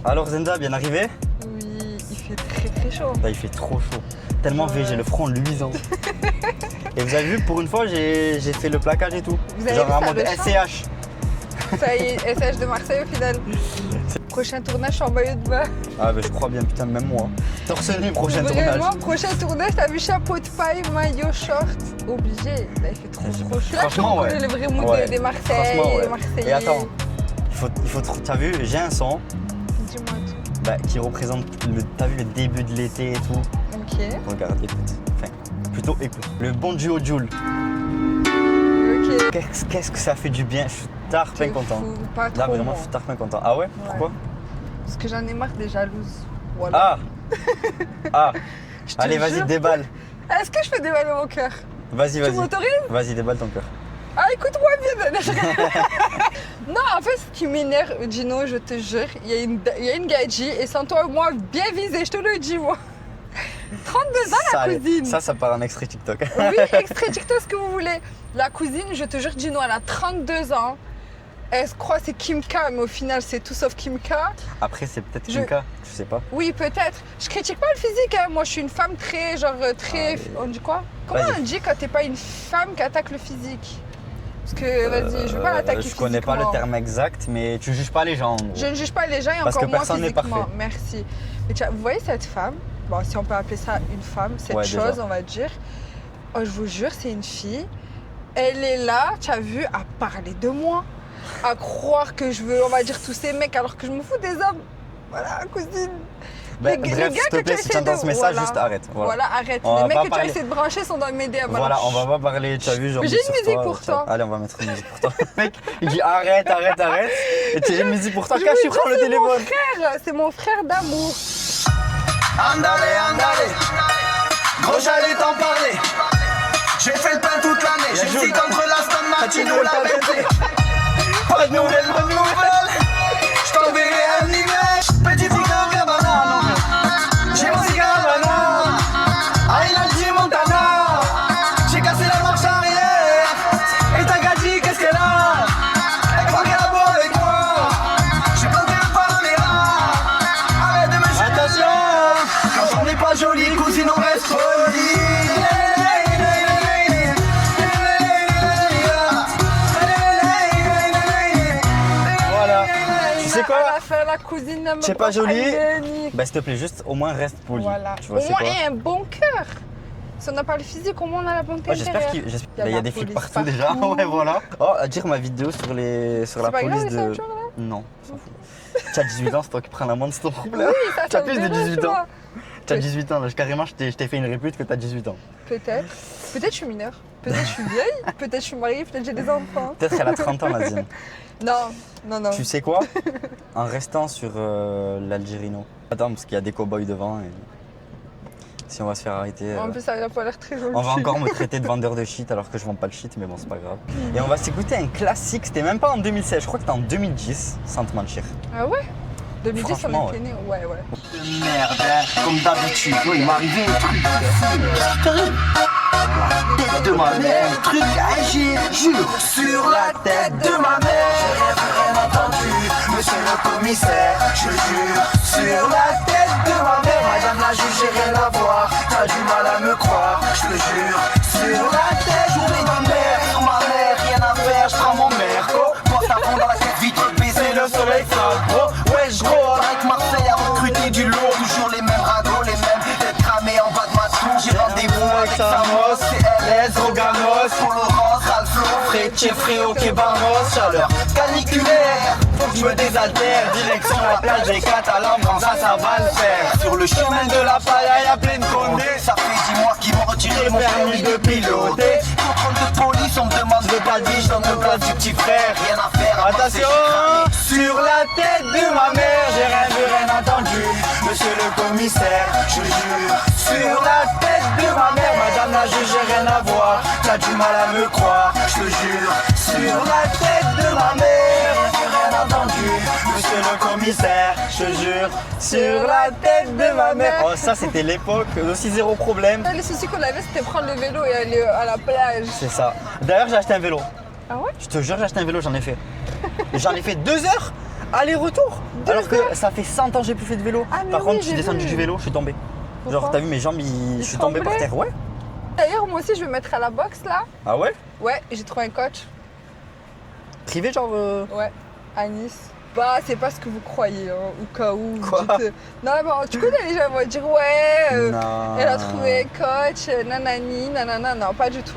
Alors Zenda, bien arrivé? Oui, il fait très chaud. Bah, il fait trop chaud. Tellement Ouais. j'ai le front luisant. Et vous avez vu, pour une fois, j'ai fait le plaquage et tout. Vous avez Genre vu, en ça mode le SCH. Ça y est, SH de Marseille au final. Prochain tournage, je suis en maillot de bain. Ah bah je crois bien, putain, même moi. Torse nu, prochain tournage. Vraiment, prochain tournage, t'as vu chapeau de paille, maillot, short. Obligé. Là, il fait trop chaud. Là, Franchement, on ouais. connaît le vrai mood Ouais. des Marseillais. Franchement, ouais. Des Marseillais. Et attends, t'as vu, j'ai un son Dis-moi tout. bah, qui représente, t'as vu, le début de l'été et tout. Ok. Regarde, écoute. Enfin, plutôt écoute. Le bon duo Joule. Ok. Qu'est-ce que ça fait du bien, je suis tard bien T'es content. fou, pas Là trop, vraiment, moi. je suis tard bien content. Ah ouais? Pourquoi? Parce que j'en ai marre des jalouses. Voilà. Ah Je te Allez, vas-y, jure. déballe. Est-ce que je fais déballer mon cœur? Vas-y, Tu vas-y. m'autorises? Vas-y, déballe ton cœur. Ah, écoute-moi bien. Non, en fait, ce qui m'énerve, Gino, je te jure, il y a une gadji et sans toi, moi, bien visé, je te le dis, moi. 32 ans, la cousine. Ça part en extrait TikTok. Oui, extrait TikTok, ce que vous voulez. La cousine, je te jure, Gino, elle a 32 ans. Elle se croit c'est Kimka, mais au final, c'est tout sauf Kimka. Après, c'est peut-être Je- Kimka, je sais pas. Oui, peut-être. Je critique pas le physique, hein. Moi, je suis une femme très, on dit quoi? Comment Vas-y. on dit quand t'es pas une femme qui attaque le physique? Parce que, vas-y, je veux pas l'attaquer Je connais pas le physiquement. terme exact, mais tu juges pas les gens. en gros. Je ne juge pas les gens et Parce encore que moins personne n'est physiquement. parfait. Merci. Mais vous voyez cette femme, bon, si on peut appeler ça une femme, cette Ouais, chose, déjà. on va dire. Oh, je vous jure, c'est une fille. Elle est là, tu as vu, à parler de moi, à croire que je veux, on va dire, tous ces mecs, alors que je me fous des hommes. Voilà, cousine. Ben, Les bref, gars s'il te que plaît, tu si tu essaies entends de- ce message, voilà. juste arrête. Voilà, arrête. On Les va mecs pas que tu as parler. essayé de brancher sont dans mes DM. Voilà, alors, on va pas parler, tu as vu, genre. J'ai une musique pour toi. Allez, on va mettre une musique pour toi. Mec, il dit arrête. Et tu as une musique pour toi, Je cache, vous tu jure, prends le c'est mon téléphone. frère, c'est mon frère d'amour. Andale, gros j'allais t'en parler. J'ai fait le pain toute l'année. J'hésite entre l'Aston Martin ou la Bentley. Pas de nouvelles, je t'enverrai un email. Petit cigare Gabbana. J'ai mon cigare Gabbana. Ah il a dit Montana. J'ai cassé la marche arrière. Et ta gadji qu'est-ce qu'elle a? Elle croit qu'elle a beau avec moi. J'ai planté le Panamera. Arrête de me jeter. Attention, quand on n'est pas joli, cousine on reste poli. Voilà. Tu sais À quoi? la fin, la cousine ne me C'est pas prend joli. ironie. Bah, s'il te plaît, juste au moins reste poli. Voilà. Tu vois, Au c'est moins, quoi? et un bon cœur. Si on n'a pas le physique, au moins on a la bonté Ouais, j'espère intérieure. qu'il y a des flics police partout déjà. Ouais, voilà. Oh, à dire ma vidéo sur la C'est pas police grave, de. c'est autre chose, là. Non, on s'en fout. Tu as 18 ans, c'est toi qui prends l'amende, c'est ton problème. Oui, ça, Tu as ça me plus de dérange 18 ans. pas. Tu as 18 ans, là, carrément, je t'ai fait une répute que tu as 18 ans. Peut-être. Peut-être je suis mineure. Peut-être je suis vieille. Peut-être je suis mariée. Peut-être j'ai des enfants. Peut-être qu'elle a 30 ans, Nazine. Non. Tu sais quoi? En restant sur l'Algérino. Attends, parce qu'il y a des cow-boys devant et si on va se faire arrêter, En plus, ça n'a pas l'air très joli. on va encore me traiter de vendeur de shit alors que je vends pas le shit, mais bon, c'est pas grave. Et on va s'écouter un classique, c'était même pas en 2016, je crois que c'était en 2010, sans te mentir. Ah ouais 2010, on Franchement, était nés. Ouais. Merde, hein, comme d'habitude, il m'est arrivé un truc tête de ma mère, truc âgé, jure, sur la tête de ma mère. J'ai rien entendu, monsieur le commissaire, je jure, sur la tête de ma mère. Madame la juge, j'ai rien à voir, t'as du mal à me croire, je te jure, sur la tête de ma mère, rien à faire, je prends mon merco, porte à fond dans la tête, vite baisser le soleil frappe, gros, ouais, je gros, avec Marseille à recruter du lourd, toujours les mêmes ragots, les mêmes têtes cramées en bas de ma tour, j'ai rendez-vous avec Samos, CLS, Roganos, pour Laurence, Ralph Frétier, Fréo, Kebanos, chaleur caniculaire, faut que je me désaltère, direction la plage des Catalans, ça va le faire. Sur le chemin de la paille, y'a plein de condés, ça fait 10 mois qu'ils m'ont retiré mon permis de piloter. Contrôle de police, on me demande de pas je donne le place du petit frère, rien à faire. Attention, sur la tête de ma mère, j'ai rien vu, rien entendu, monsieur le commissaire, je jure, sur la tête de ma mère, madame la juge, j'ai rien à voir, t'as du mal à me croire, je te jure, sur la tête de ma mère, j'ai rien entendu, monsieur le commissaire, je te jure, sur la tête de ma mère. Oh, ça c'était l'époque, aussi zéro problème. Les soucis qu'on avait, c'était prendre le vélo et aller à la plage. C'est ça. D'ailleurs, j'ai acheté un vélo. Ah ouais? Je te jure, j'ai acheté un vélo, j'en ai fait. J'en ai fait 2 heures Aller-retour. Deux Alors que heures. ça fait 100 ans que j'ai plus fait de vélo. Ah, mais Par oui, contre, je suis j'ai descendu vu. du vélo, je suis tombé. Pourquoi? Genre, t'as vu mes jambes, je suis tombé par tremblaient? terre. Ouais. D'ailleurs, moi aussi, je vais me mettre à la boxe là. Ah ouais? Ouais, j'ai trouvé un coach. Privé, genre. Ouais, à Nice. Bah, c'est pas ce que vous croyez, hein, au cas où. vous Quoi? dites, non, bon, tu connais les gens, ils vont dire ouais, Non. elle a trouvé un coach, nanani, nanana. Non, pas du tout.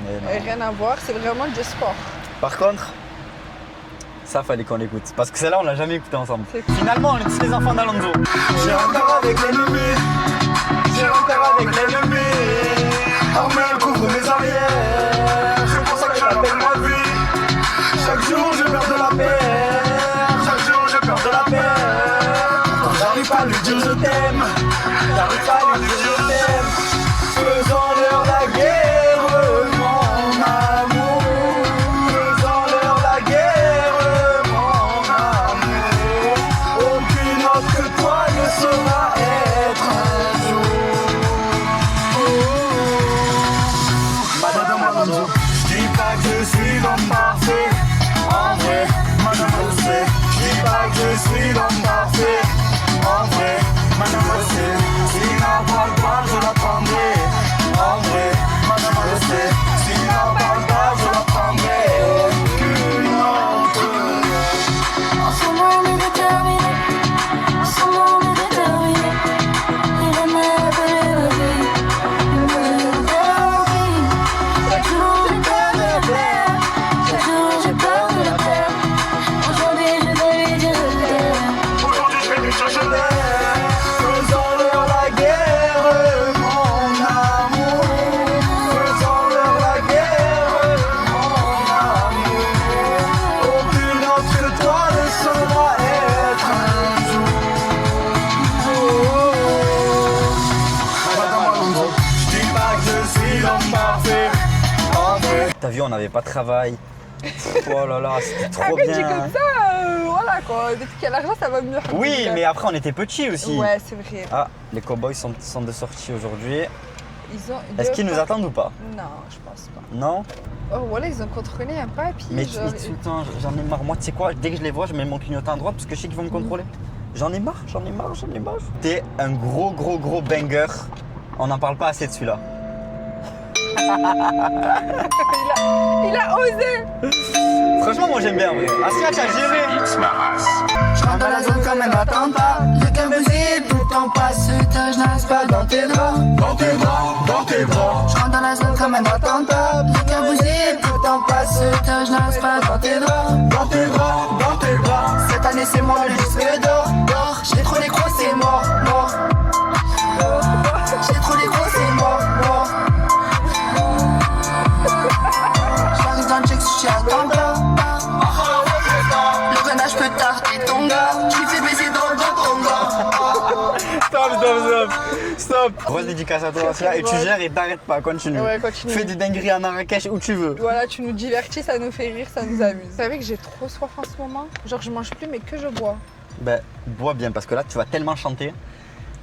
Mais non. Rien à voir, c'est vraiment du sport. Par contre, ça fallait qu'on l'écoute. Parce que celle-là, on l'a jamais écouté ensemble. C'est cool. Finalement, on est tous les enfants d'Alonso. J'ai encore avec l'ennemi. J'ai encore avec l'ennemi. Armée couvre mes arrières. C'est pour ça que je l'appelle ma vie. Chaque jour j'ai peur de la paix. Chaque jour j'ai peur de la paix. Quand j'arrive pas à lui dire je t'aime. J'arrive pas à lui dire je t'aime. Faisons-leur la guerre, mon amour. Faisons-leur la guerre, mon amour. Aucune autre que toi ne saura être un jour. Madame Alonso, je dis pas que je suis l'homme parfait. En vrai, Madame Alonso, je dis pas que je suis l'homme parfait. En vrai, Madame Alonso, si n'en parle pas, je la prendrai. En vrai, Madame Alonso, si n'en parle pas, je la prendrai. Aucune autre. Ensemble on est déterminés, ensemble on est déterminés. Il est merveilleux la vie, il me dit la vie. Chaque jour j'ai peur de la perdre, chaque jour j'ai peur de la perdre. Aujourd'hui je vais lui dire je t'aime. Aujourd'hui je vais lui dire je t'aime. Faisons-leur la guerre, mon amour. Faisons-leur la guerre, mon amour. Aucune autre que toi ne saura être un jour. Madame Alonso, je dis pas que je suis l'homme parfait. En vrai. T'as vu, on n'avait pas de travail. Oh là là, c'était trop Après, dit bien. comme ça, voilà quoi. Depuis qu'il y a l'argent, ça va mieux. Oui, mais après, on était petits aussi. Ouais, c'est vrai. Ah, les cowboys sont de sortie aujourd'hui. Ils ont. Est-ce qu'ils nous attendent ou pas? Non, je pense pas. Non? Oh, voilà, ils ont contrôlé un papier. Mais genre. tout le temps, j'en ai marre. Moi, tu sais quoi, dès que je les vois, je mets mon clignotant à droite parce que je sais qu'ils vont me contrôler. J'en ai marre, j'en ai marre, j'en ai marre. T'es un gros banger. On n'en parle pas assez de celui-là. Il a osé. Franchement, moi j'aime bien en vrai. Asia, t'as géré. Je rentre dans la zone comme un attentat. Le cœur brisé, tout en passe. Je n'arrive pas dans tes draps. Dans tes draps, dans tes draps. Je rentre dans la zone comme un attentat. Le cœur brisé, tout en passe. Je n'arrive pas dans tes draps. Dans tes draps, dans tes draps. Cette année c'est moi le disque d'or. D'or. J'ai trop les gros, c'est mort, mort. J'ai trop les gros, c'est mort, mort. J'arrive dans le check, je suis à ton gars. Le grenage peut tarder ton gars. Tu fais baiser dans ton gars. Stop. Grosse dédicace à toi, Asia, et tu gères et t'arrêtes pas, continue. Ouais, continue. Fais des dingueries à Marrakech où tu veux. Voilà, tu nous divertis, ça nous fait rire, ça nous amuse. Vous savez que j'ai trop soif en ce moment. Genre, je mange plus, mais que je bois. Ben, bois bien parce que là, tu vas tellement chanter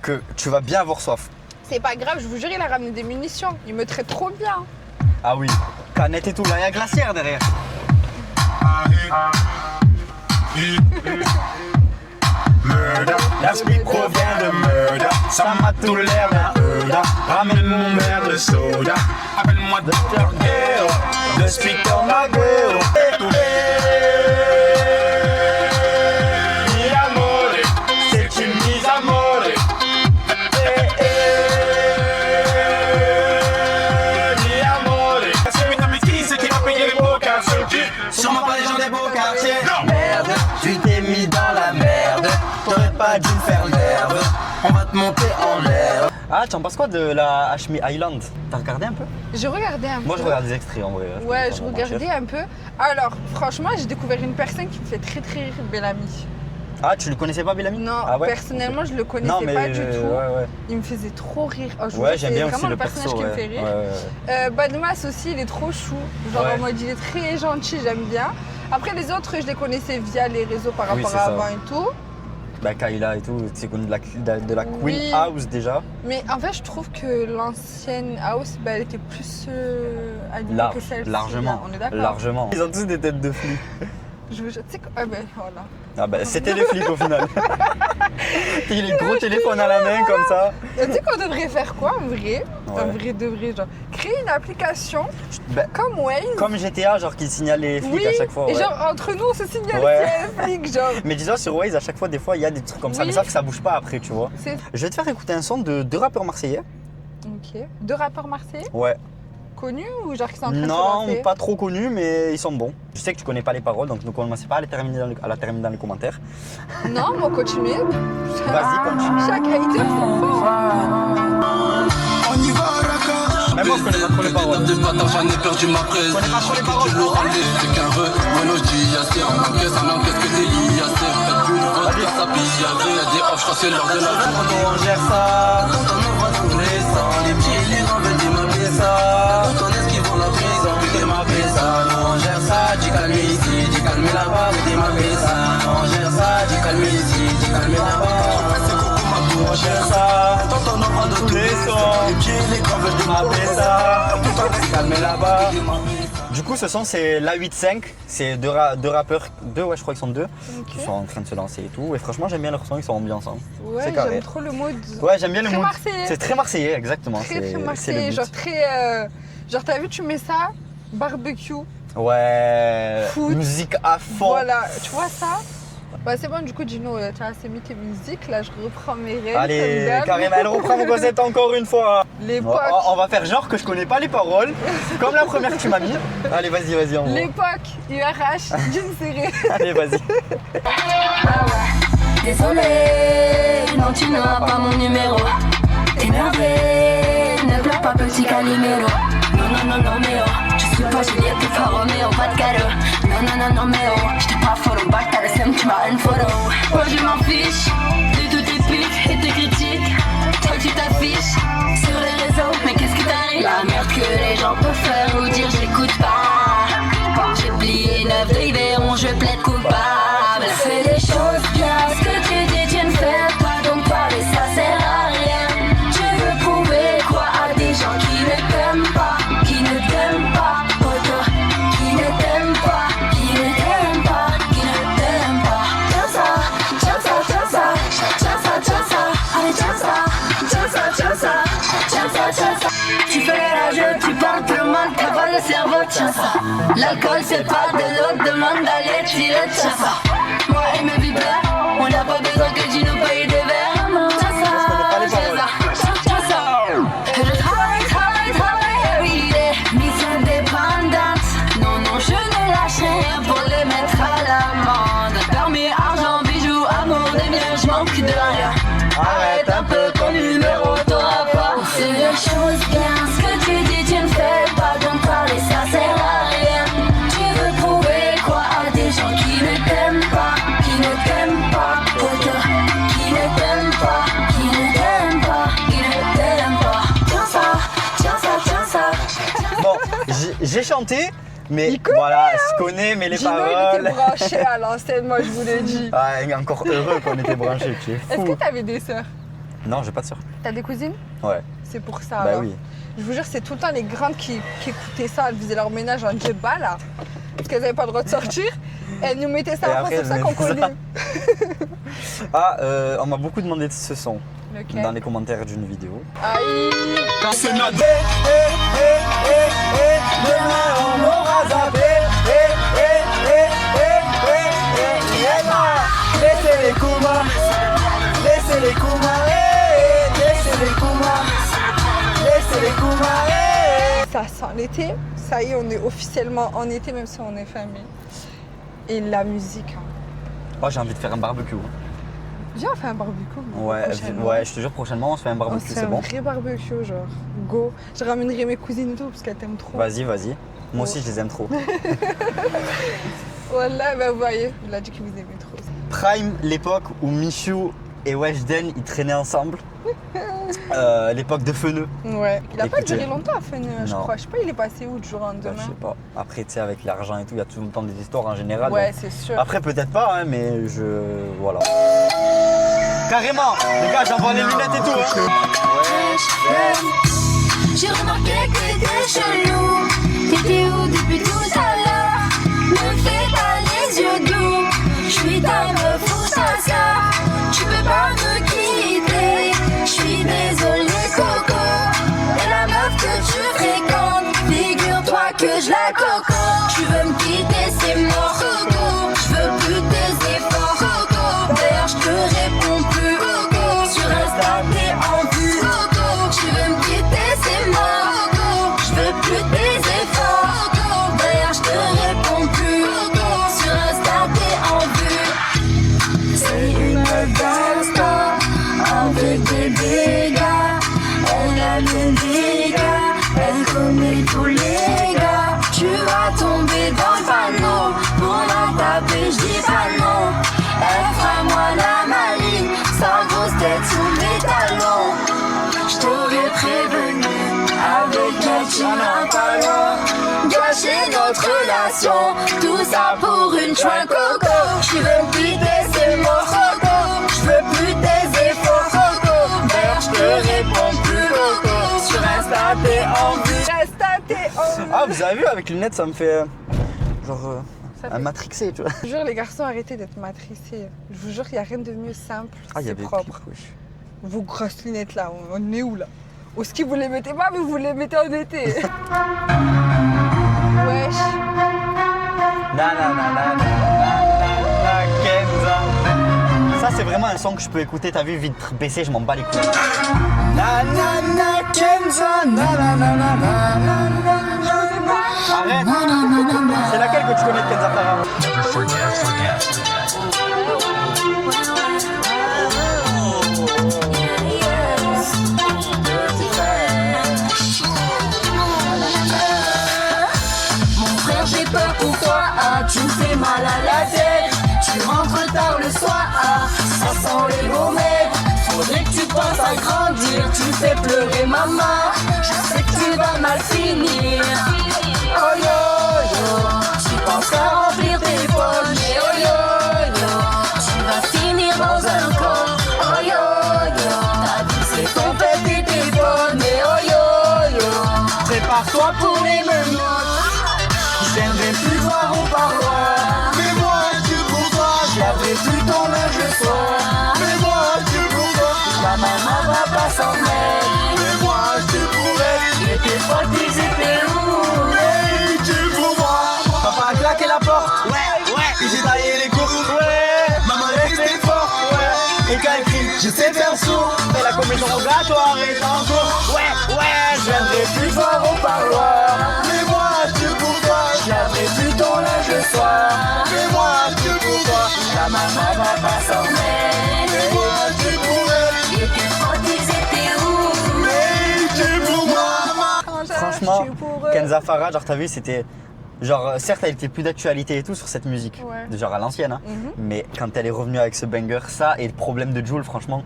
que tu vas bien avoir soif. C'est pas grave, je vous jure, il a ramené des munitions. Il me traite trop bien. Ah oui, canette et tout, là, il y a glacière derrière. Murder, l'esprit provient de murder. Ça m'a tout l'air d'un murder. Ramène mon verre de soda. Appelle-moi Dr. Gale, de Speaker Maguire. Mi amore, c'est une mise à mort. Mi amore, c'est une amie qui va payer les beaux quartiers. Sûrement pas les gens des beaux quartiers. Merde, tu t'es mis dans la merde. T'aurais pas dû me faire l'herbe. On va te monter en l'air. Ah, tu en penses quoi de la Hashmi Island? T'as regardé un peu? Je regardais un peu. Moi, je regarde des extraits en vrai. Ouais, peux je pas regardais mentir. un peu. Alors, franchement, j'ai découvert une personne qui me fait très très rire, Bellamy. Ah, tu le connaissais pas, Bellamy? Non, Ah ouais? personnellement, je le connaissais Non, mais pas du tout. Ouais. Il me faisait trop rire. Oh, je vous Ouais, jure, j'aime c'est bien vraiment aussi le personnage perso. qui Ouais. me fait rire. Ouais. Badmas aussi, il est trop chou. Genre Ouais. en mode, il est très gentil, j'aime bien. Après, les autres, je les connaissais via les réseaux par Oui, rapport c'est à ça. avant et tout. Bah, Kayla et tout, c'est connu de la Oui. Queen House déjà. Mais en fait, je trouve que l'ancienne house, bah, elle était plus animée que celle-ci. Largement. On est d'accord. Largement. Ils ont tous des têtes de flux. Je vous jure, tu sais que. Ah ben voilà. Ah bah c'était les flics au final. Il a les gros téléphones à la main comme ça. Tu sais qu'on devrait faire quoi en vrai? Ouais. En vrai de vrai, genre. Créer une application Ben, comme Waze. comme GTA, genre qui signale les flics Oui, à chaque fois. et Ouais. genre entre nous on se signale Ouais. s'il y a un flic, genre. Mais dis-toi, sur Waze, à chaque fois, des fois, il y a des trucs comme ça, Oui. mais sauf que ça bouge pas après, tu vois. C'est. Je vais te faire écouter un son de deux rappeurs marseillais. Ok. Deux rappeurs marseillais Ouais. connus ou genre qui sont en train de se Non, lancer? pas trop connus, mais ils sont bons. Je sais que tu connais pas les paroles, donc ne commencez pas à les terminer dans les commentaires. Non, mon continuer. Vas-y, continue. Chaque hater son fort. On y va, raccord. Même moi, je connais pas trop les paroles. De bâtard, j'en ai perdu ma presse. Je connais pas trop les paroles. Je l'aurai c'est qu'un re. Bueno, je dis assez. En encaisse, que des lits assez. Faites une vodka, ça pisse. Y'a des off, je crois que c'est l'heure de la On gère ça. Quand on aura trouvé ça, les pieds, les grands veulent démarrer ça. Quand on est qui vont la prison, démarrer ça. Nous on gère ça, dis calmer ici, dis calmer là-bas, vous démarrer ça. On gère ça, dis calmer ici, dis calmer là-bas. C'est coucou ma boue, on gère ça. Quand on aura de tous les sons, les pieds, les grands veulent démarrer ça. Quand on est calmer là-bas. Du coup, ce son, c'est l'A85. C'est deux rappeurs, ouais, je crois qu'ils sont deux, qui sont en train de se lancer et tout. Et franchement, j'aime bien leur son, ils sont ambiants ensemble. Ouais, C'est carré. j'aime trop le mode. Ouais, j'aime bien le Très mood. marseillais. C'est très marseillais, exactement. Très c'est le marseillais, beat. genre très. Genre t'as vu, tu mets ça, barbecue. Ouais, Foot. musique à fond. Voilà, tu vois ça? Bah c'est bon, du coup, Gino, tu as assez mis tes musiques. Là, je reprends mes rêves. Allez, comme d'hab. carrément, elle reprend mon concept encore une fois. L'époque. On va faire genre que je connais pas les paroles, comme la première que tu m'as mis. Allez, vas-y, on va. L'époque, URH, d'une série. Allez, vas-y. Désolé, non tu n'auras pas mon numéro. Énervé, ne pleure pas petit Calimero. Non mais oh, je suis pas Juliette, t'es pas Roméo, pas de cadeau. Non mais oh, j'étais pas follow back, t'as le seum, tu m'as unfollow. Moi je m'en fiche de tous tes pics et tes critiques. Toi tu t'affiches sur les réseaux, mais qu'est-ce qui t'arrive? La merde que les gens peuvent faire ou dire j'écoute pas. J'ai plié 9 de Yveron, je plaide coupable. Fais des choses bien, ce que tu dis tu ne fais pas, donc parler ça sert à rien. Tu veux prouver quoi à des gens qui ne t'aiment pas, qui ne t'aiment pas, poto, qui ne t'aiment pas, qui ne t'aiment pas, qui ne t'aiment pas. Tiens ça, tiens ça, tiens ça, tiens ça, tiens ça, allez tiens ça, tiens ça, tiens ça, tiens ça, tiens ça. Tu fais les rageux, tu parles plus mal, t'avales le cerveau, tiens ça. L'alcool c'est pas de l'eau, demande d'aller tirer, tiens ça. Moi et mes vipères, on n'a pas besoin que tu nous payes des verres. Tiens ça, tiens ça, tiens ça. Je travaille everyday, Miss indépendante. Non, je ne lâche rien pour les mettre à l'amende. Permis, argent, bijoux, amour, des biens, je manque de rien. Arrête un peu ton numéro, t'auras pas. C'est des choses bien, ce que tu dis, tu ne fais pas. Donc parler, ça sert à rien. Tu veux prouver quoi à des gens qui ne t'aiment pas, qui ne t'aiment pas, poto, qui ne t'aiment pas, qui ne t'aiment pas, qui ne t'aiment pas. Tiens ça, tiens ça, tiens ça. Bon, j'ai chanté, mais Il connaît, voilà, je connais, mais les Gino, il paroles. était branché à l'ancienne, moi je vous l'ai dit. Ah, encore heureux qu'on était branchés, tu es Est-ce fou. que t'avais des sœurs? Non, j'ai pas de soeur. T'as des cousines? Ouais, C'est pour ça. bah alors. oui. Je vous jure, c'est tout le temps les grandes qui écoutaient ça, elles faisaient leur ménage en djebba là, parce qu'elles n'avaient pas le droit de sortir. Elles nous mettaient ça Et en après, France, c'est pour ça qu'on elles mettaient connaît. Ah, on m'a beaucoup demandé de ce son Lequel? dans les commentaires d'une vidéo. Aïe. C'est notre Demain on aura zappé. Laissez les Kuma, laissez les Kuma, laissez les Kuma, laissez les Kuma. Ça sent l'été, ça y est, on est officiellement en été, même si on est famille. Et la musique. Hein. Moi j'ai envie de faire un barbecue. Viens, on fait un barbecue. Ouais, prochainement. ouais, je te jure, prochainement on se fait un On barbecue, se fait c'est un bon. vrai barbecue, genre. Go. Je ramènerai mes cousines et tout, parce qu'elles t'aiment trop. Vas-y. Moi aussi je les aime trop. Voilà, bah vous voyez, il a dit qu'il vous aimait trop. Prime, l'époque où Michou et Weshden ils traînaient ensemble. L'époque de Feneux. Ouais. Il a pas Écoutez. duré longtemps à Feneux, je Non. crois. Je sais pas, il est passé où du jour au Bah, je lendemain. sais pas. Après, tu sais, avec l'argent et tout, il y a tout le temps des histoires en général. Ouais, donc- c'est sûr. Après, peut-être pas, hein, mais je. Voilà. Carrément! Les gars, j'envoie les lunettes et tout, hein! J'ai remarqué que t'es chelou. T'étais où depuis tout à l'heure? Me fais pas les tes yeux doux. Je suis ta meuf ou ta sœur, tu peux pas me quitter. Je suis désolée Coco, t'es la meuf que tu fréquentes. Figure-toi que je la coco. Tu veux me quitter, c'est mort Coco. Je veux plus tes efforts Coco. D'ailleurs je te réponds plus Coco. Sur Insta t'es en vue Coco. Tu veux me quitter, c'est mort Coco. Je veux plus tes efforts Coco. D'ailleurs je te réponds plus Coco. Sur Insta t'es en vue. C'est une gangsta avec des dégâts. Elle a des dégâts, elle connaît tous les gars. Tu vas tomber dans le panneau, pour la taper j'dis pas non. Elle fera moi la maligne, sa grosse tête sous mes talons. J't'aurais prévenu, avec elle tu n'as pas loin. Gâcher notre relation, tout ça pour une chouin coco. Tu veux me quitter, c'est mort coco. J'veux plus tes efforts coco. D'ailleurs j'te réponds plus coco. Sur Insta t'es en vue. Insta, t'es en vue. Ah, vous avez vu, avec les lunettes, ça me fait genre Ça un fait- matrixé, tu vois. Je vous jure, les garçons, arrêtez d'être matricés. Je vous jure, il n'y a rien de mieux simple. Ah, il y c'est avait propre. clip, wesh. Vos grosses lunettes là, on est où là? Au ski, vous les mettez pas, mais vous les mettez en été. Wesh. Na, na, na, na, na, na, na, Kenza. Ça, c'est vraiment un son que je peux écouter, t'as vu, vitre baissée, je m'en bats les couilles. Na, na, na, Kenza, na, na, na, na, na, na, na. Arrête. C'est laquelle que tu connais de Kenza Farah? Mon frère, j'ai peur pour toi, ah, tu me fais mal à la tête. Tu rentres tard le soir, ah, ça sent les gommettes. Faudrait que tu penses à grandir, tu me fais pleurer maman. Je sais que tu vas mal finir. Oh yo yo, tu penses à remplir tes poches, mais oh yo yo, tu vas finir dans un corps. Oh yo yo, ta vie c'est ton pète et tes bonnes, mais oh yo yo, prépare-toi pour les menottes. J'aimerais plus voir au parloir. Mais moi, tu pour toi, je laverai plus ton linge le soir. Mais moi, tu pour toi, la maman va pas s'en mettre. Mais moi, tu pourrais, et tes potes, ils étaient où? Hey, tu pour moi. Papa a claqué la porte, ouais. J'ai taillé les cours, ouais. Maman restait fort, ouais. Et quand elle crie, je sais faire sourd. Et la commission rogatoire est en cours, ouais. Je viendrai plus voir au parloir. Mais moi, tu pour toi, je laverai plus ton linge le soir. Mais moi, tu pour toi, la maman va pas s'en mettre. Mais moi, tu pourrais, Et tes potes, ils étaient où? mais tu pour moi. Franchement, Je suis pour eux. Kenza Farah, genre, t'as vu, c'était. Genre, certes, elle était plus d'actualité et tout sur cette musique, Ouais. genre à l'ancienne, hein. Mais quand elle est revenue avec ce banger, ça et le problème de Jul, franchement,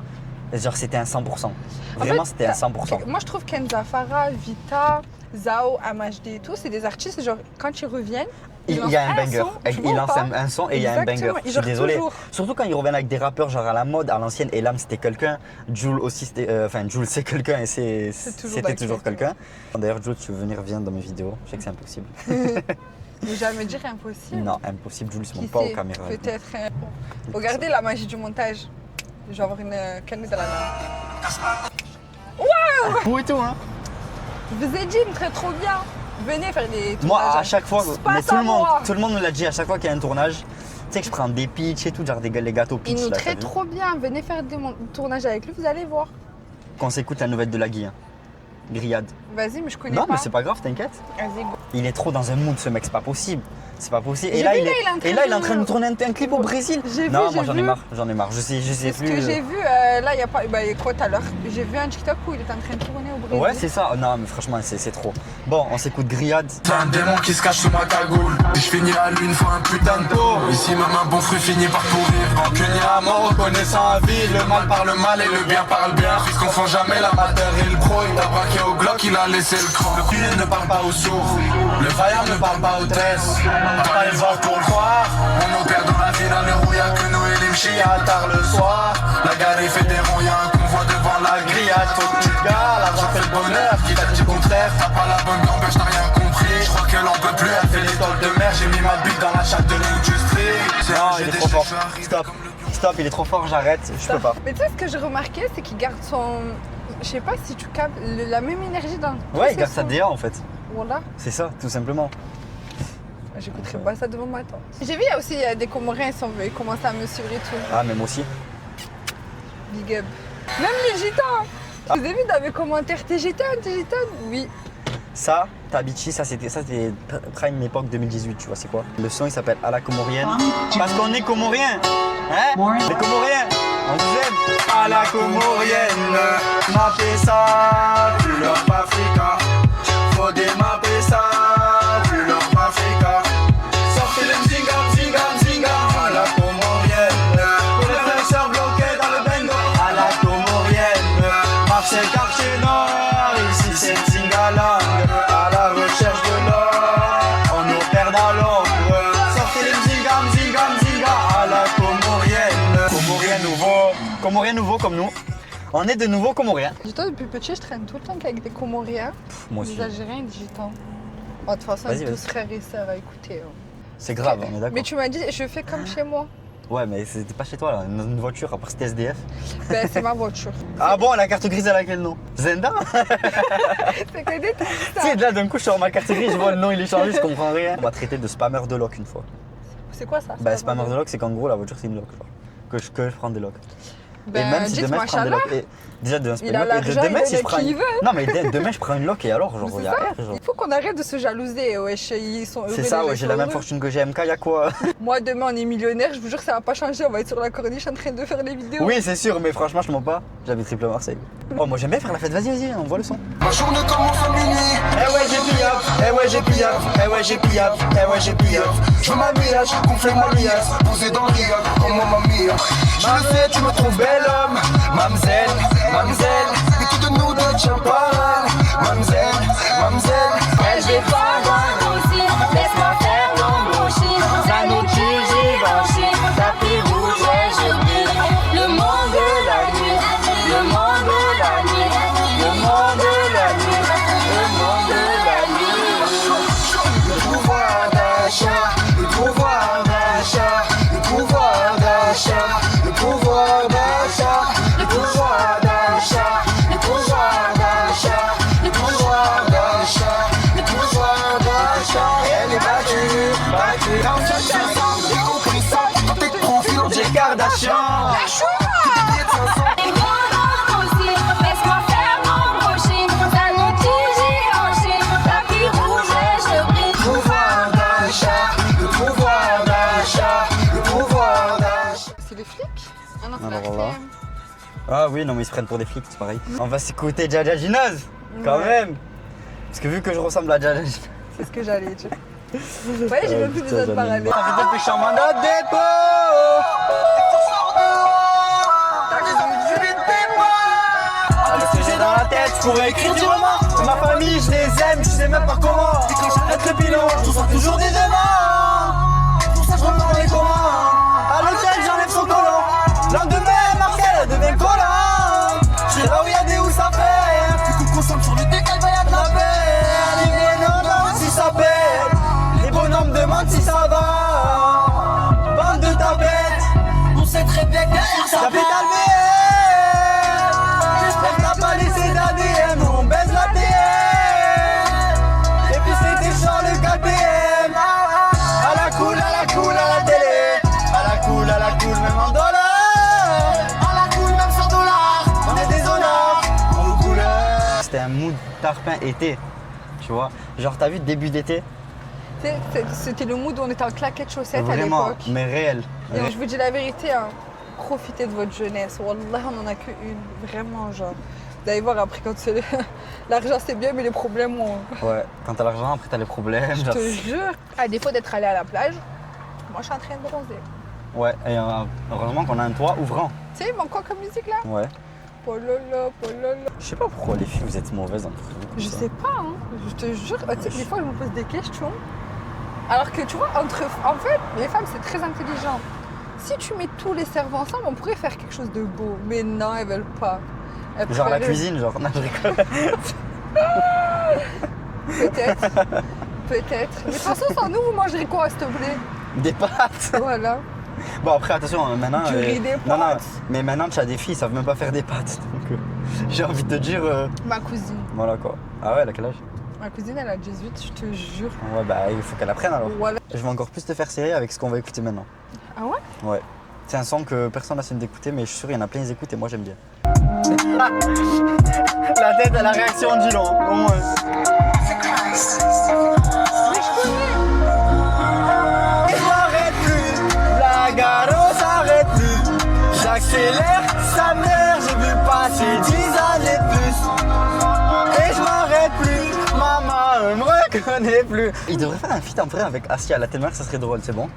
genre, c'était un 100%. Vraiment, En fait, c'était un 100%. Moi, je trouve Kenza Farah, Vita, Zao, MHD et tout, c'est des artistes, genre, quand ils reviennent, Il y a un banger. son, tu Il vois ou lance pas un son et il y a un Exactement, banger. ils Je suis jouent désolé. toujours. Surtout quand ils reviennent avec des rappeurs genre à la mode, à l'ancienne. Et Lam c'était quelqu'un. Jul aussi, enfin Jul c'est quelqu'un et c'était toujours quelqu'un. D'ailleurs Jul, tu veux venir, viens dans mes vidéos. Je sais que c'est impossible. Ne jamais dire impossible. Non, impossible. Jul se Qui montre pas aux sait, caméras. peut-être. Regardez la magie du montage. Je vais avoir une canette dans la main. Fou et tout, hein. Je vous ai dit, il me traite trop bien. Venez faire des Moi, tournages. à chaque fois, C'est mais pas moi. tout le monde me l'a dit, à chaque fois qu'il y a un tournage, tu sais que je prends des pitchs et tout, genre les gâteaux pitch. Il nous là, t'as traite vu. trop bien. Venez faire des tournages avec lui, vous allez voir. Qu'on s'écoute la nouvelle de la Guy. Hein. Grillade. Vas-y, mais je connais Non, pas. mais c'est pas grave, t'inquiète. Vas-y, go. Il est trop dans un mood, ce mec, c'est pas possible. C'est pas possible. Et J'ai là, vu, il là, est, il est en train et là, il est en de- train de tourner un clip au Brésil. J'ai Non, vu, moi j'ai j'en ai vu. marre, je sais Ce plus. que j'ai vu, là, il y a pas. Bah, quoi tout à l'heure? J'ai vu un TikTok où il est en train de tourner au Brésil. Ouais, c'est ça. Non, mais franchement, c'est trop. Bon, on s'écoute Grillade. C'est un démon qui se cache sous ma cagoule. Et je finis à lui une fois un putain de pot. Ici même un bon fruit finit par pourrir. Rancunier à mort, reconnaissant à vie. Le mal parle mal et le bien parle bien. Ils confond jamais l'amateur et le pro. Il a braqué au Glock, il a laissé le cran. Le filet ne parle pas aux sourds. Le vaillant ne parle pas aux tresses. Pas les voir pour le croire. On opère dans la ville à l'heure où y'a que nous et les mchis à tard le soir. La gare fait des ronds, y'a un convoi devant la grillade. Faut que tu te gales l'argent fait le bonheur, qui t'a dit le contraire? T'as pas la bonne gamberge, t'as rien compris. Je crois qu'elle en peut plus, elle fait les tolls de mer. J'ai mis ma bite dans la chatte de l'industrie. Non, il est trop fort. Stop. Stop, il est trop fort, j'arrête, je peux pas. Mais tu sais, ce que j'ai remarqué, c'est qu'il garde son. Je sais pas si tu captes la même énergie dans. tous Ouais, ses il garde sa sons. DA en fait. Voilà. C'est ça, tout simplement. J'écouterai pas ça devant moi. Attends. J'ai vu, il y a aussi des Comoriens, ils commencent à me suivre et tout. Ah, mais moi aussi. Big up. Même les gitans. Vous avez vu dans mes commentaires, t'es gitane, t'es gitane? Oui. Ça, Tabichi, ça c'était prime époque 2018, tu vois, c'est quoi? Le son il s'appelle À la Comorienne. Parce qu'on est Comoriens. Hein? Les Comoriens, on vous aime. À la Comorienne, mappez ça, plus leur Africa. Faut démapper ça, plus leur Africa. Sortez le zingam, zingam, zingam. À la Comorienne, pour les frères et sœurs bloqués dans le bengo. À la Comorienne, Marseille, quartier nord, ici c'est Zingaland. À la recherche de l'or, on opère dans l'ombre. Sortez les zingam, zingam, zingam. À la Comorienne, Comorien nouveau. Comorien nouveau comme nous. On est de nouveaux Comoriens. Dis-toi, depuis petit, je traîne tout le temps avec des Comoriens, Moi aussi. des Algériens et des gitans. Bon, de toute façon, Vas-y, tous vas-y. frères et sœurs à écouter. C'est grave, on est d'accord. Mais tu m'as dit, je fais comme chez moi. Ouais, mais c'était pas chez toi là, dans une voiture, à part c'était SDF. Ben, c'est ma voiture. Ah bon, la carte grise, elle a quel nom? Zenda? C'est que des Tu sais, là d'un coup, je sors ma carte grise, je vois le nom, il est changé, je comprends rien. On m'a traité de spammer de lock une fois. C'est quoi ça? Bah, spammer de lock, c'est qu'en gros, la voiture, c'est une lock, genre. Que je prends des locks. Ben, et même si dites, demain je prends des machallah. locks. Déjà, demain, c'est Il pas a une lock. Et l'argent, demain, il si je donne prends à qui une. il veut. Non, mais demain, je prends une lock et alors, genre, C'est y a ça. rien. Genre. Il faut qu'on arrête de se jalouser, wesh. Ils sont heureux. C'est ça, les ouais, gens j'ai sont la même heureux. fortune que GMK, y'a quoi? Moi, demain, on est millionnaire. Je vous jure que ça va pas changer. On va être sur la corniche en train de faire les vidéos. Oui, c'est sûr, mais franchement, je mens pas. J'habite triple Marseille. Oh, moi, j'aime bien faire la fête. Vas-y, vas-y, on voit le son. Ma journée commence à minuit. Eh ouais, j'ai pillable, eh ouais, j'ai pillable, eh ouais, j'ai pillable, eh ouais, j'ai pillable. Je veux ma millage, gonfler ma liasse, posé dans le riad, comme ma mia. Je le sais, tu me trouves bel homme, mamzelle, mamzelle. Et qui de nous deux tient pas mal, mamzelle, mamzelle. Elle je vais pas voir aussi, laisse-moi faire mon chine. Ça nous tue, Givenchy, tapis rouge et je brille. Le monde de la nuit, le monde de la nuit, le monde de la nuit, le monde de la nuit. Le pouvoir d'achat, le pouvoir d'achat, le pouvoir d'achat, le pouvoir d'achat, le pouvoir d'achat, le pouvoir d'achat, le pouvoir d'achat, le pouvoir d'achat. Elle est battue, battue. Quand je descends, j'ai compris ça. Dans tes profils, on dit Kardashian. Les gros noms aussi, laisse-moi faire mon brushing. Ça nous tue, Givenchy, tapis rouge et je brille. Le pouvoir d'achat, le pouvoir d'achat, le pouvoir d'achat. C'est les flics? Ah non, c'est Alors, la on va voir. RTM. Ah oui, non, mais ils se prennent pour des flics, c'est pareil. On va s'écouter Jaja Ginaz, quand Ouais. même. Parce que vu que je ressemble à Jaja Ginaz. C'est ce que j'allais dire. Vous voyez, j'ai même plus besoin de parler. Ça fait depuis que je suis en mandat de dépôt. Avec ce que j'ai dans la tête, je pourrais écrire du roman. Ma famille, je les aime, je sais même pas comment. Et quand j'arrête le bilan, je ressens toujours des demandes. Pour ça, je reprends les commandes. À l'hôtel, j'enlève son collant. Lendemain, Marcel devient collant. Je sais là où y a des housses à faire. Du coup, consomme sur le décal, bah y'a de la peine. Les bonhommes demandent si ça pète. Les bonhommes demandent si ça va. Bande de tapettes. On sait très bien que ça fait calmer. J'espère que t'as pas laissé d'ADN où on baise la TM. Et puis c'était sur le KTM. À la cool, à la cool, à la télé. À la cool, même en dollars. À la cool, même sans dollars. On est des honneurs, on nous couleur. C'était un mood tarpin été, tu vois. Genre, t'as vu début d'été? C'était le mood où on était en claquettes chaussettes à Vraiment, l'époque. mais réel. Et je vous dis la vérité, hein, profitez de votre jeunesse. Wallah, on en a qu'une. Vraiment, genre. Vous allez voir après, quand c'est l'argent c'est bien, mais les problèmes, Ouais, quand t'as l'argent, après t'as les problèmes. je genre. te jure. À défaut d'être allé à la plage, moi je suis en train de bronzer. Ouais, et heureusement qu'on a un toit ouvrant. Tu sais, il manque quoi comme musique là? Ouais. Pololo, pololo. Je sais pas pourquoi les filles vous êtes mauvaises entre vous. comme Je ça. sais pas, hein. Je te jure. Tu sais, des fois, je me pose des questions. Alors que tu vois, en fait, les femmes, c'est très intelligent. Si tu mets tous les cerveaux ensemble, on pourrait faire quelque chose de beau. Mais non, elles veulent pas. Elle Genre la préférait- cuisine, genre. Non, je rigole. Peut-être. Peut-être. Mais de toute façon, sans nous, vous mangerez quoi, s'il te plaît? Des pâtes. Voilà. Bon, après, attention, maintenant. Du riz, des non, pâtes. mais maintenant, tu as des filles, ils savent même pas faire des pâtes. Donc, j'ai envie de te dire. Ma cousine. Voilà quoi. Ah ouais, elle a quel âge? Ma cousine, elle a 18, je te jure. Ouais, bah, il faut qu'elle apprenne alors. Voilà. Je vais encore plus te faire serrer avec ce qu'on va écouter maintenant. Ah ouais? Ouais. C'est un son que personne n'a essayé d'écouter, mais je suis sûr qu'il y en a plein qui écoutent et moi j'aime bien. La tête à la réaction dit long, au moins. Mais je connais. Je m'arrête plus, la gare s'arrête plus. J'accélère, sa mère, j'ai vu passer 10 années de plus. Et je m'arrête plus, maman me reconnaît plus. Il devrait faire un feat en vrai avec Asia, la telle ça serait drôle, c'est bon?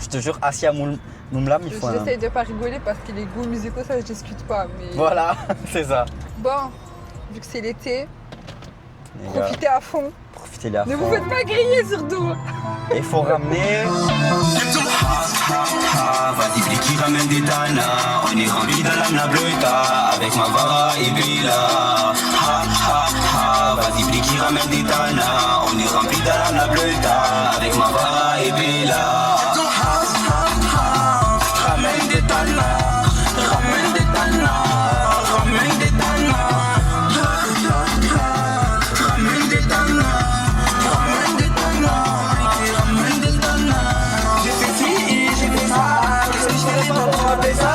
Je te jure, Asia Moumlam, il faut un... J'essaye de pas rigoler parce que les goûts musicaux, ça, je discute pas. Mais... Voilà, c'est ça. Bon, vu que c'est l'été, Les gars, profitez à fond. profitez-les à Ne vous fond. faites pas griller surtout. Et il faut ramener... Vas-y, flic qui ramène des tanas. On est rempli de l'âme la bleuta. Avec ma vara et Bella. Ha ha ha. Vas-y, flic qui ramène des tanas. On est rempli de l'âme la bleuta. Avec ma vara et Bella. Ha ha ha. Ramène des tanas. Ramène des tanas. Ramène des tanas. Ramène des tanas. Ramène des tanas. Ramène des tanas. J'ai fait ci, j'ai fait ça. Qu'est-ce que je fais pas pour rappeler ça?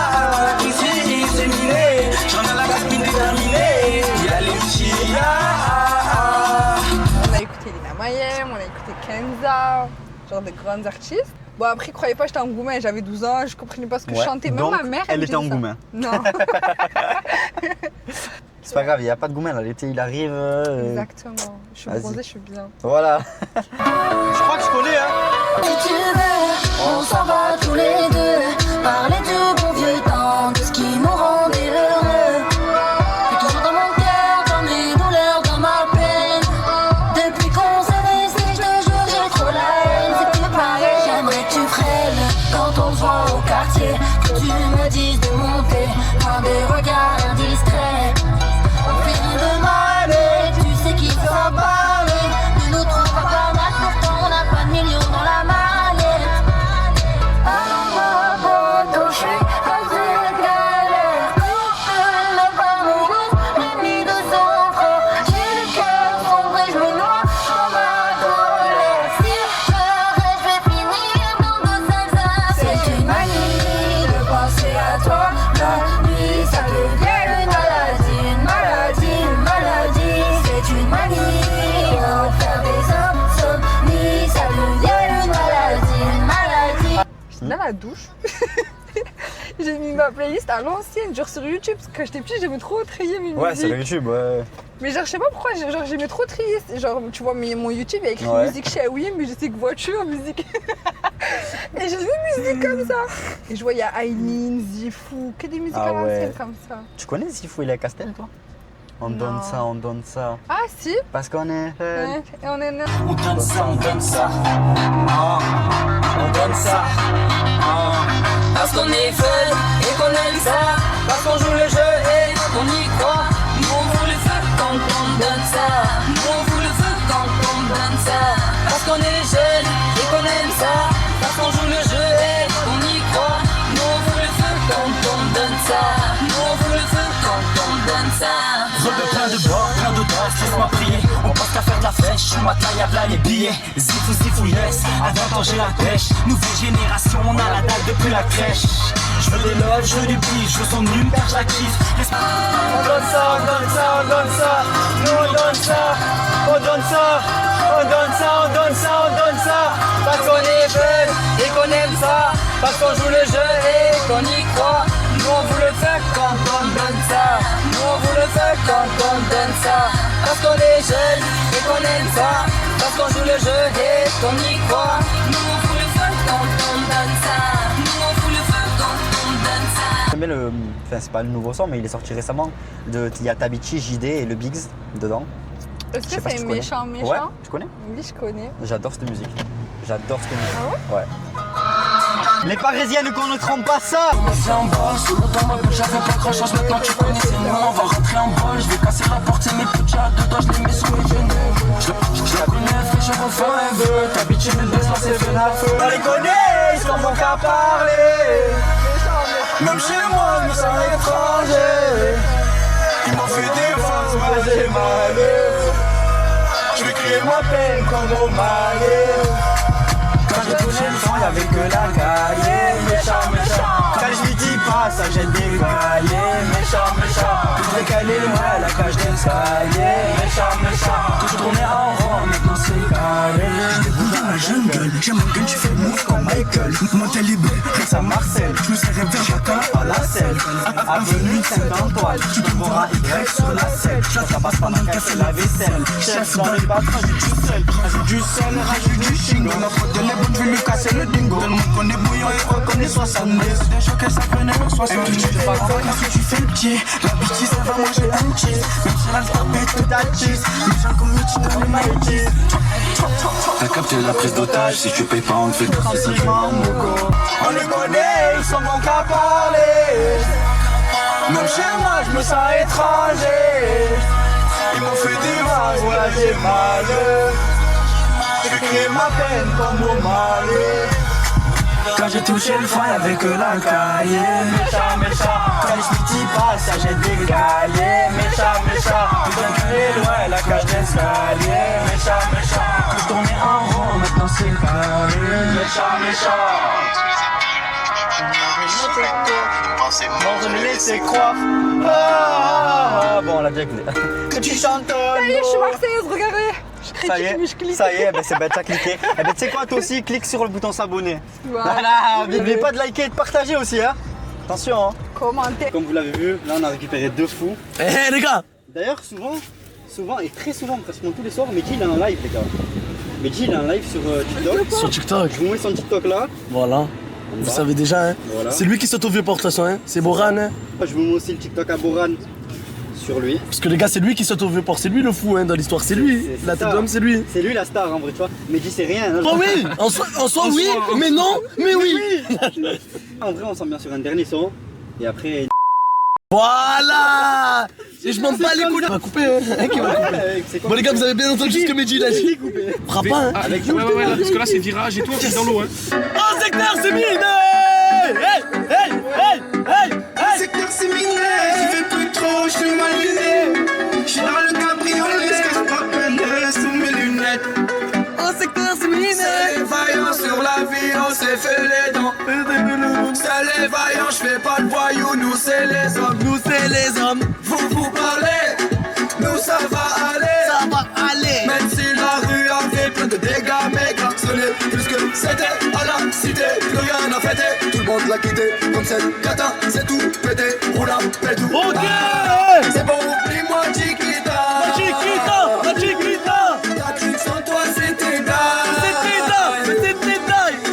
Ici, c'est miné. J'en ai la gaspille déterminée. Y'a les chia. On a écouté Lina Mayem, on a écouté Kenza, genre de grandes artistes. Bon, après, croyez pas, j'étais en Goumin, j'avais 12 ans, je comprenais pas ce que je Ouais, chantais. Même donc, ma mère, elle me était en disait ça. Goumin. Non, C'est pas grave, il n'y a pas de gourmet là, l'été il arrive. exactement. Je suis Vas-y. bronzée, je suis bien. Voilà. Je crois que je connais, hein. Si tu veux, on s'en va tous les deux. Parler du bon vieux temps, de ce qui nous rendait heureux. Et toujours dans mon cœur, dans mes douleurs, dans ma peine. Depuis qu'on s'est laissé, je te jure, j'ai trop la haine. C'est plus pareil, j'aimerais que tu freines. Quand on se voit au quartier, que tu me dises de monter. Loin des regards indiscrets. On fait rien de mal, et tu sais qu'il faut en parler. Ne nous trouve pas mal, pourtant on n'a pas de millions dans la mallette. Alors, je suis dans une galère. Je n'ai pas mon goût, ni de sang frère. J'ai le cœur sombre et je me noie dans ma colère. Si je reste, je vais finir dans de sales affaires. C'est une manie de penser à toi. La nuit, ça devient une maladie, une maladie, une maladie. C'est une manie d'en faire des insomnies. Ça devient une maladie, une maladie. J'étais dans la douche. J'ai mis ma playlist à l'ancienne, genre sur YouTube, parce que quand j'étais petite, j'aimais trop trier mes Ouais, c'est musiques. le YouTube, ouais. Mais genre, je sais pas pourquoi, genre, j'aimais trop trier. Genre, tu vois, mon YouTube, il y a écrit Ouais. musique chez Wim, mais je sais que voiture, musique. Et j'ai des musiques comme ça. Et je vois, il y a Aileen, Zifou, que des musiques Ah à l'ancienne ouais. comme ça. Tu connais Zifou et la Castel, toi? On Non. donne ça, on donne ça. Ah, si. Parce qu'on est. Ouais, et on est neuf. On donne ça, on donne ça. Ah, on donne ça. Ah, parce qu'on est fun et qu'on aime ça. Parce qu'on joue le jeu et qu'on y croit. Nous on fout le feu quand on donne ça. Nous on fout le feu quand on donne ça. Parce qu'on est jeune et qu'on aime ça. Parce qu'on joue le jeu et qu'on y croit. Nous on fout le feu quand on donne ça. Nous on fout le feu quand on donne ça. Rebeu plein de bord, plein de danse, laisse-moi prier. On pense qu'à faire de la fraîche, sur ma taille à plat les billets. Zifou, zifou, yes, à 20 ans j'ai la pêche. Nouvelle génération, on a la dalle depuis la crèche. Je veux des love, je veux du bif, je veux son numéro, je la kiffe. On donne ça, on donne ça, on donne ça. Nous on donne ça, on donne ça. On donne ça, on donne ça, on donne ça. Parce qu'on est fun et qu'on aime ça. Parce qu'on joue le jeu et qu'on y croit. Nous on vous le fait quand on donne ça. Nous on vous le fait quand on donne ça. Parce qu'on est jeune et qu'on aime ça. Parce qu'on joue le jeu et qu'on y croit. Nous on fout le feu quand on donne ça. Nous on fout le feu quand on donne ça. J'aime bien le. Enfin, c'est pas le nouveau son, mais il est sorti récemment. Il y a Tabichi, JD et le Biggs dedans. Est-ce Je sais que pas si c'est tu connais. méchant, méchant? Ouais, tu connais? Oui, je connais. J'adore cette musique. J'adore cette musique. Ah ouais? Les Parisiennes ne connaîtront pas ça. C'est en bas, sous le dans ma bouche, j'avais pas grand chance, maintenant tu connais c'est nous, on va rentrer en bas, je vais casser la porte, c'est mes petits à deux doigts, je les mets sur mes genoux. Je la connais, fraîche, je refais un vœu, t'habitues le baisse, là c'est fait à feu. On les connaît, ils sont bons qu'à parler. Même chez moi, je me sens étranger. Ils m'ont fait des faces, moi j'ai mal. Je vais crier ma peine comme au malais. Quand j'ai touché le fond, y'avait que la cahier. Méchant, méchant. Quand je lui dis pas, ça jette des Cahier, méchant, méchant. Tout décalé, moi, la cage d'escalier. Méchant, méchant. Toujours tourné en rond, maintenant c'est calé. J'étais bourré dans la jungle, j'aime mon gun, tu fais le move comme Michael. Monte libé, Rex à Marcel. Je me serais vers chacun à la selle. Avenue Saint-Antoine, tu trouveras Y sur la selle. Ça passe pendant de casser la vaisselle. Chef dans les battes, rajoute du sel. Rajoute du sel, rajoute du chingo. Ma faute de les bonnes, je vais lui casser le dingo. Tellement qu'on est bouillant et reconnaît 70. Des chocs et ça venait 70. Tu fais pas grave, parce que tu fais le pied. La bêtise, elle va manger un cheese. Même si l'alphabet tout à cheese. Les gens comme tu donnes les maïtis. T'as capté la prise d'otage, si tu payes pas on te fait sentiments moco. On les connaît, ils sont bons qu'à parler. Même chez moi, je me sens étranger. Ils m'ont fait des vases, ouais j'ai mal. Je vais crier ma peine comme au malais. Quand j'ai touché le fond, y'avait que la cahier. Méchant, méchant. Quand je lui dis pas, ça jette des Cahier, méchant, méchant. Tout un culé loin, la cage d'escalier. Méchant, méchant. Je tournais en rond, maintenant c'est carré. Méchant, méchant. Bon, je me laissais croire. Ah, bon, on l'a déjà écouté. Que tu chantes. Ça y est, je suis marseillaise, regardez. Je Ça y critique, mais je clique. est, ça y est, ben c'est bête, t'as cliqué. Eh ben tu sais quoi, toi aussi, clique sur le bouton s'abonner. Voilà. Voilà, n'oubliez pas de liker et de partager aussi, hein. Attention, hein. Commenter. Comme vous l'avez vu, là on a récupéré 2 fous. Eh les gars. D'ailleurs, souvent et très souvent, pratiquement tous les soirs, Mehdi il est en live, les gars. Mehdi il est en live sur TikTok. Sur TikTok. Je vous mets son TikTok là. Voilà. Vous savez déjà, hein. Voilà. C'est lui qui s'auto-vieux pour de toute façon, hein. C'est Boran, hein. Je vous mets aussi le TikTok à Boran sur lui. Parce que les gars, c'est lui qui s'auto-vieux pour. C'est lui le fou, hein, dans l'histoire. C'est lui. C'est La ça. tête d'homme, c'est lui. C'est lui la star en vrai, tu vois. Mehdi c'est rien. Hein, Oh oui. En soi, oui. Mais non. Mais oui. En vrai, on s'en bien sur un dernier son. Et après. Voilà. Et je m'en bats les couilles. On va couper, hein. Qui va couper. C'est quoi Bon les gars, vous avez bien entendu ce que Mehdi il a dit. Frappe pas, hein. Avec Ouais, là, parce que là c'est virage et tout, on est dans l'eau. Hein. Oh secteur, c'est mine. Hey. Secteur c'est miné, j'y vais plus trop, je suis mal luné. Je suis dans le cabriolet, ce que je pas peine sous mes lunettes. Oh secteur, c'est mine. C'est les vaillants sur la vie, on s'est fait les dents. C'est les vaillants, je fais pas de voyous, nous c'est les hommes. Nous c'est les hommes. Vous parlez, nous ça va aller. Ça va aller. Même si la rue a fait plein de dégâts, mais grave, ce n'est plus que c'était à la cité. Plus rien à fêter, tout le monde l'a quitté. Comme cette cata, c'est tout pété. Roule à pète tout. Ok. C'est bon, oublie-moi Chiquita. Chiquita. Ta crise sans toi, c'était dingue.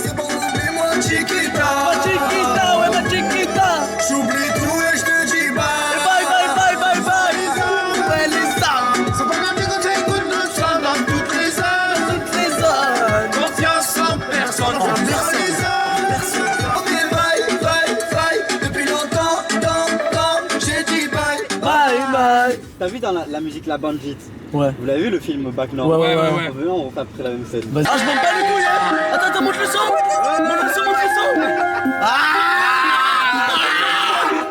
C'est bon, oublie-moi Chiquita. Ouais, ma Chiquita. J'oublie tout et je te dis bye. Bye. Ouais, les armes. C'est pas grave quand t'écoutes notre son dans toutes les zones. Confiance en personne. Ok, bye. Depuis longtemps, j'ai dit bye. T'as vu dans la musique La Bandit? Ouais. Vous l'avez vu le film Back North? Ouais. On refait après la même scène. Vas-y. Ah, je m'en bats les couilles, hein. Attends, monte le son. Monte le son.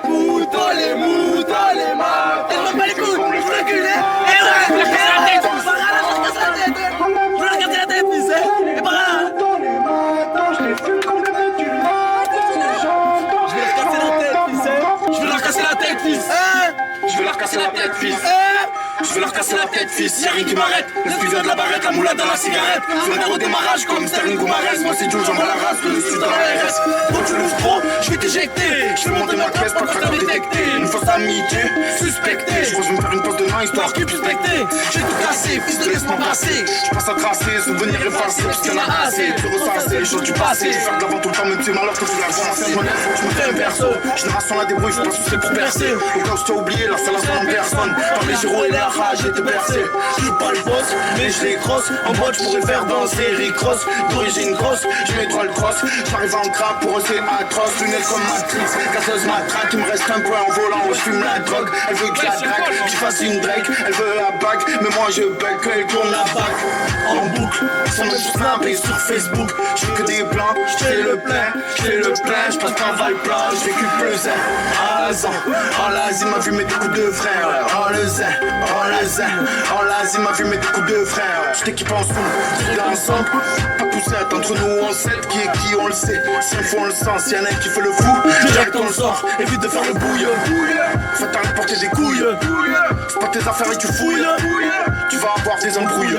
Moutons les mains. Et je m'en bats les couilles. Je veux le cul, hein. Et ouais, je vais casser la tête. Je veux leur casser la tête, tu sais. Et par là. Je vais leur casser la tête, fils. Je vais leur casser la tête, fils. Y'a rien qui m'arrête. Le studio de la barrette, la moulade dans la cigarette. Sur au démarrage comme Sterling Goumarès. Moi c'est Jules, j'envoie la race, je suis dans la RS. Quand tu l'ouvres trop, je vais t'éjecter. Je vais monter ma caisse, pas de faire détecter. Une fausse amitié, suspectée. Je pose me faire une pause de main histoire qu'ils puissent becter. J'ai tout cassé, fils de laisse-moi brasser. Je passe à tracer, souvenirs effacés, parce qu'il y en a assez. Tu ressasser les choses du passé. Je fais de l'avant tout le temps, même si malheur que tu la vois. Je me lève, je me fais un perso. Génération la débrouille, je pas soucier pour percer. Au cas où je t'ai oublié, la salle en personne. Par les gyros et la rage, j'ai été bercé. Je suis pas le boss, mais je les crosse. En boîte, je pourrais faire danser Rick Ross. D'origine grosse, je mets droit le cross. J'arrive en crack, pour eux c'est atroce. Lunettes comme Matrix, casseuse matraque. Il me reste un point en volant où je fume la drogue. Elle veut que je la drague, que je fasse une Drake. Elle veut la bague, mais moi je bug qu'elle tourne la bague. En boucle, sans même sur Snap et sur Facebook. Je fais que des plans, je fais le plein, je passe par Valplan, je fais que plus zen. Oh la zin, oh la zin, m'a vu mes coups de frère. Oh le zen, oh la zen, oh la zin, m'a vu mes coups de frère. Je t'équipe en sous, dans ensemble. Pas poussette entre nous en 7, qui est qui on le sait. Si on faut on le sent, s'il y en a un qui fait le fou, direct on le sort. Évite de faire le bouille. Faut t'arrêter de porter des couilles. C'est pas tes affaires et tu fouilles. Tu vas avoir des embrouilles.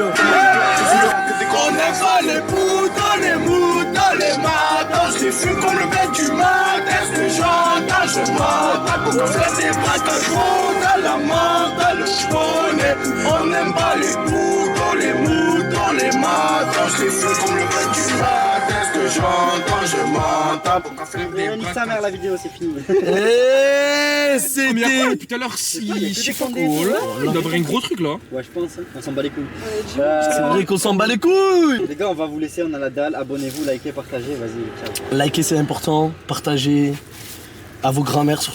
On n'aime pas les poudres, les moutons, les matins. Je les fume comme le bec du matin. Est-ce que j'entends, je m'entends. Pour qu'on fasse des braques à gros, la mentale, je connais. On n'aime pas les poudres, les moutons, les matins. Je les fume comme le bec du matin. Est-ce que j'entends, je m'entends. Pour qu'on fasse des Nique sa mère, la vidéo, c'est fini. Et Mais il y a quoi depuis tout à l'heure si chiffon cool. Il doit y avoir un gros truc là. Ouais, je pense, hein. On s'en bat les couilles. C'est vrai qu'on s'en bat les couilles. Les gars, on va vous laisser, on a la dalle. Abonnez-vous, likez, partagez, vas-y, ciao. Likez, c'est important. Partagez à vos grands-mères surtout.